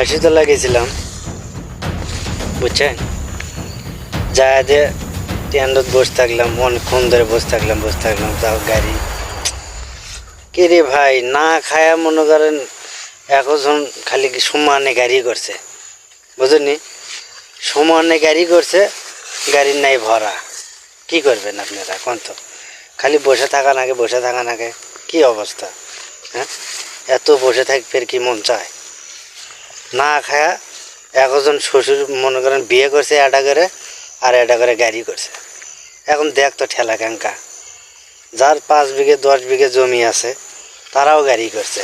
ফাঁসিতলা গেছিলাম, বুঝছেন? যা যে ট্রেন্ডত বসে থাকলাম, অনেকক্ষণ ধরে বসে থাকলাম তাও গাড়ি কে রে ভাই না খায়া মনে করেন এখন খালি সমানে গাড়ি করছে, বুঝলেনি? সমানে গাড়ি করছে, গাড়ির নাই ভরা। কি করবেন আপনারা কোন? তো খালি বসে থাকা নাকে কি অবস্থা? হ্যাঁ, এত বসে থাকবে কি মন চায়? না খায়া একজন শ্বশুর মনে করেন বিয়ে করছে এটা করে, আর এটা করে গাড়ি করছে। এখন দেখ তো ঠেলা ক্যাঙ্কা, যার 5 বিঘে 10 বিঘে জমি আছে তারাও গাড়ি করছে।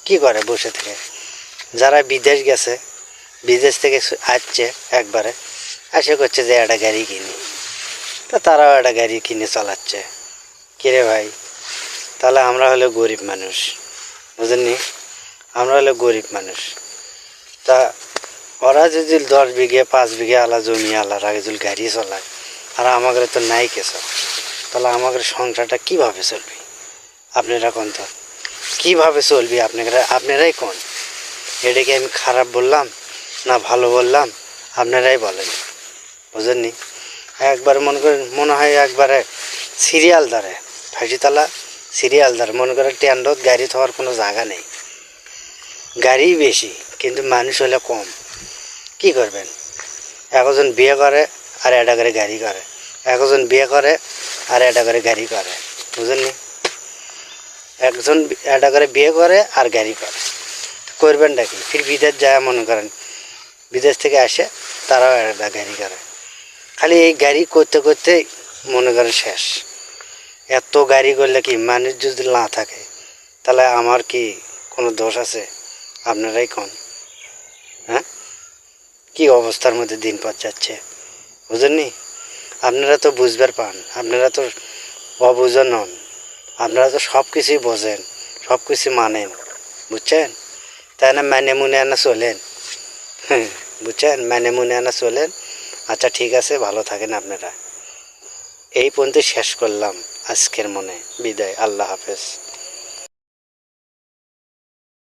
কি করে বসে থেকে? যারা বিদেশ গেছে, বিদেশ থেকে আসছে একবারে এসে করছে যে একটা গাড়ি কিনি, তা তারাও একটা গাড়ি কিনে চালাচ্ছে। কিরে ভাই, তাহলে আমরা হলো গরিব মানুষ, বুঝলেননি? আমরা হলো গরিব মানুষ। তা ওরা যদি 10 বিঘে 5 বিঘে আলা জমি আলার আগে যদি গাড়ি চালায়, আর আমাদের তো নাই কিছু, তাহলে আমাদের সংসারটা কিভাবে চলবে? আপনারা কোন? তো কীভাবে চলবি আপনারাই কোন? এটাকে আমি খারাপ বললাম না ভালো বললাম? আপনারাই বলেন, বুঝলেননি? একবার মনে হয় একবারে সিরিয়াল ধরে, ফাঁসিতলা সিরিয়াল ধরে। মনে করে ট্রেন্ডত গাড়ি থাকার কোনো জায়গা নেই, গাড়ি বেশি কিন্তু মানুষ হলে কম। কি করবেন? একজন বিয়ে করে আর এটা করে গাড়ি করে, একজন বিয়ে করে আর এটা করে গাড়ি করে, বুঝলেননি? একজন এটা করে বিয়ে করে আর গাড়ি করে, করবেনটা কি? ফির বিদেশ যায়, মনে করেন বিদেশ থেকে আসে তারাও একটা গাড়ি করে। খালি এই গাড়ি করতে করতে মনে করেন শেষ। এত গাড়ি করলে কি মানুষ যদি না থাকে তাহলে আমার কি কোনো দোষ আছে? আপনারাই কোন? হ্যাঁ, কি অবস্থার মধ্যে দিন পথ যাচ্ছে, বুঝেননি? আপনারা তো বুঝবার পান, আপনারা তো অবুঝন নন, আপনারা তো সব কিছুই বোঝেন, সব কিছু মানেন, বুঝছেন? তাই না মানে মুনে আনা চলেন, হ্যাঁ বুঝছেন? মানে মুনে আনা চলেন। আচ্ছা ঠিক আছে, ভালো থাকেন আপনারা। এই পর্যন্ত শেষ করলাম আজকের মনে। বিদায়, আল্লাহ হাফেজ।